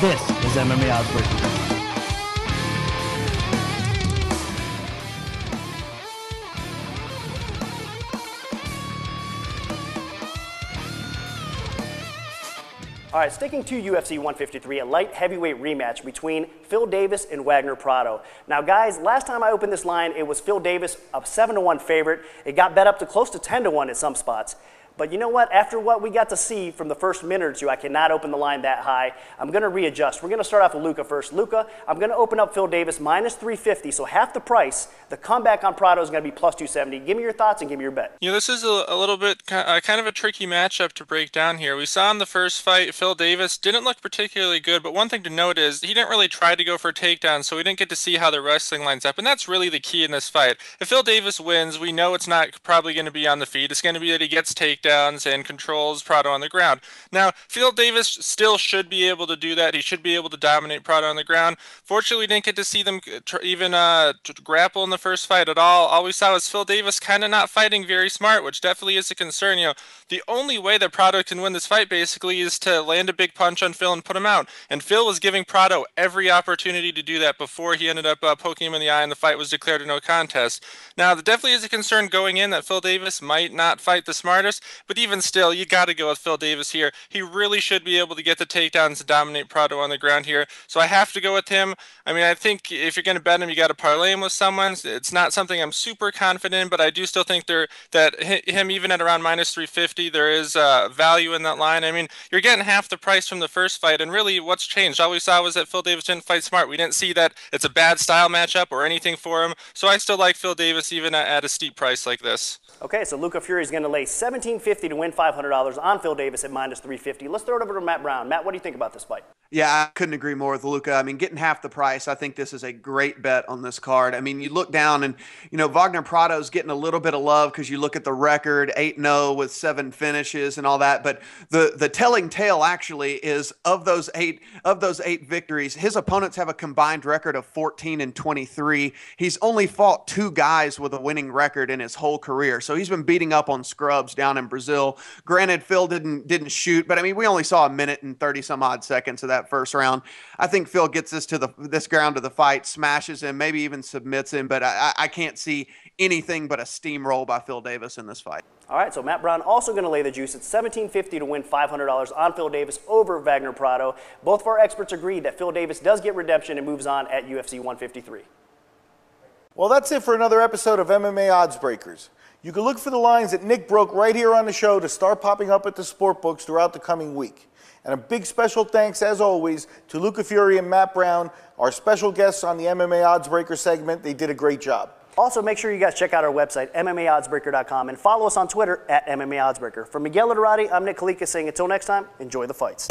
This is MMA Oddsbreaker. All right, sticking to UFC 153, a light heavyweight rematch between Phil Davis and Wagner Prado. Now, guys, last time I opened this line, it was Phil Davis, a 7-1 favorite. It got bet up to close to 10-1 in some spots. But you know what? After what we got to see from the first minute or two, I cannot open the line that high. I'm going to readjust. We're going to start off with Luca first. Luca, I'm going to open up Phil Davis minus 350, so half the price. The comeback on Prado is going to be plus 270. Give me your thoughts and give me your bet. Yeah, this is a little bit kind of a tricky matchup to break down here. We saw in the first fight, Phil Davis didn't look particularly good, but one thing to note is he didn't really try to go for a takedown, so we didn't get to see how the wrestling lines up, and that's really the key in this fight. If Phil Davis wins, we know it's not probably going to be on the feet. It's going to be that he gets takedowns and controls Prado on the ground. Now, Phil Davis still should be able to do that. He should be able to dominate Prado on the ground. Fortunately, we didn't get to see them even grapple in the first fight at all. All we saw was Phil Davis kind of not fighting very smart, which definitely is a concern. You know, the only way that Prado can win this fight basically is to land a big punch on Phil and put him out. And Phil was giving Prado every opportunity to do that before he ended up poking him in the eye and the fight was declared a no contest. Now, there definitely is a concern going in that Phil Davis might not fight the smartest, but even still, you got to go with Phil Davis here. He really should be able to get the takedowns and dominate Prado on the ground here. So I have to go with him. I mean, I think if you're going to bet him, you got to parlay him with someone. It's not something I'm super confident in, but I do still think that him even at around minus 350, there is value in that line. I mean, you're getting half the price from the first fight, and really what's changed? All we saw was that Phil Davis didn't fight smart. We didn't see that it's a bad style matchup or anything for him. So I still like Phil Davis even at a steep price like this. Okay, so Luca Fury is going to lay $1,750 to win $500 on Phil Davis at minus 350. Let's throw it over to Matt Brown. Matt, what do you think about this fight? Yeah, I couldn't agree more with Luca. I mean, getting half the price, I think this is a great bet on this card. I mean, you look down and, you know, Wagner Prado's getting a little bit of love because you look at the record, 8-0 with 7 finishes and all that. But the telling tale actually is of those eight victories, his opponents have a combined record of 14-23. He's only fought 2 guys with a winning record in his whole career. So he's been beating up on scrubs down in Brazil. Granted, Phil didn't shoot, but I mean, we only saw a minute and 30 some odd seconds of that first round. I think Phil gets this ground to the fight, smashes him, maybe even submits him, but I can't see anything but a steamroll by Phil Davis in this fight. All right, so Matt Brown also going to lay the juice at $1,750 to win $500 on Phil Davis over Wagner Prado. Both of our experts agreed that Phil Davis does get redemption and moves on at UFC 153. Well, that's it for another episode of MMA Oddsbreakers. You can look for the lines that Nick broke right here on the show to start popping up at the sportbooks throughout the coming week. And a big special thanks, as always, to Luca Fury and Matt Brown, our special guests on the MMA Oddsbreaker segment. They did a great job. Also, make sure you guys check out our website, MMAOddsbreaker.com, and follow us on Twitter at MMA Oddsbreaker. For Miguel Literati, I'm Nick Kalikas saying until next time, enjoy the fights.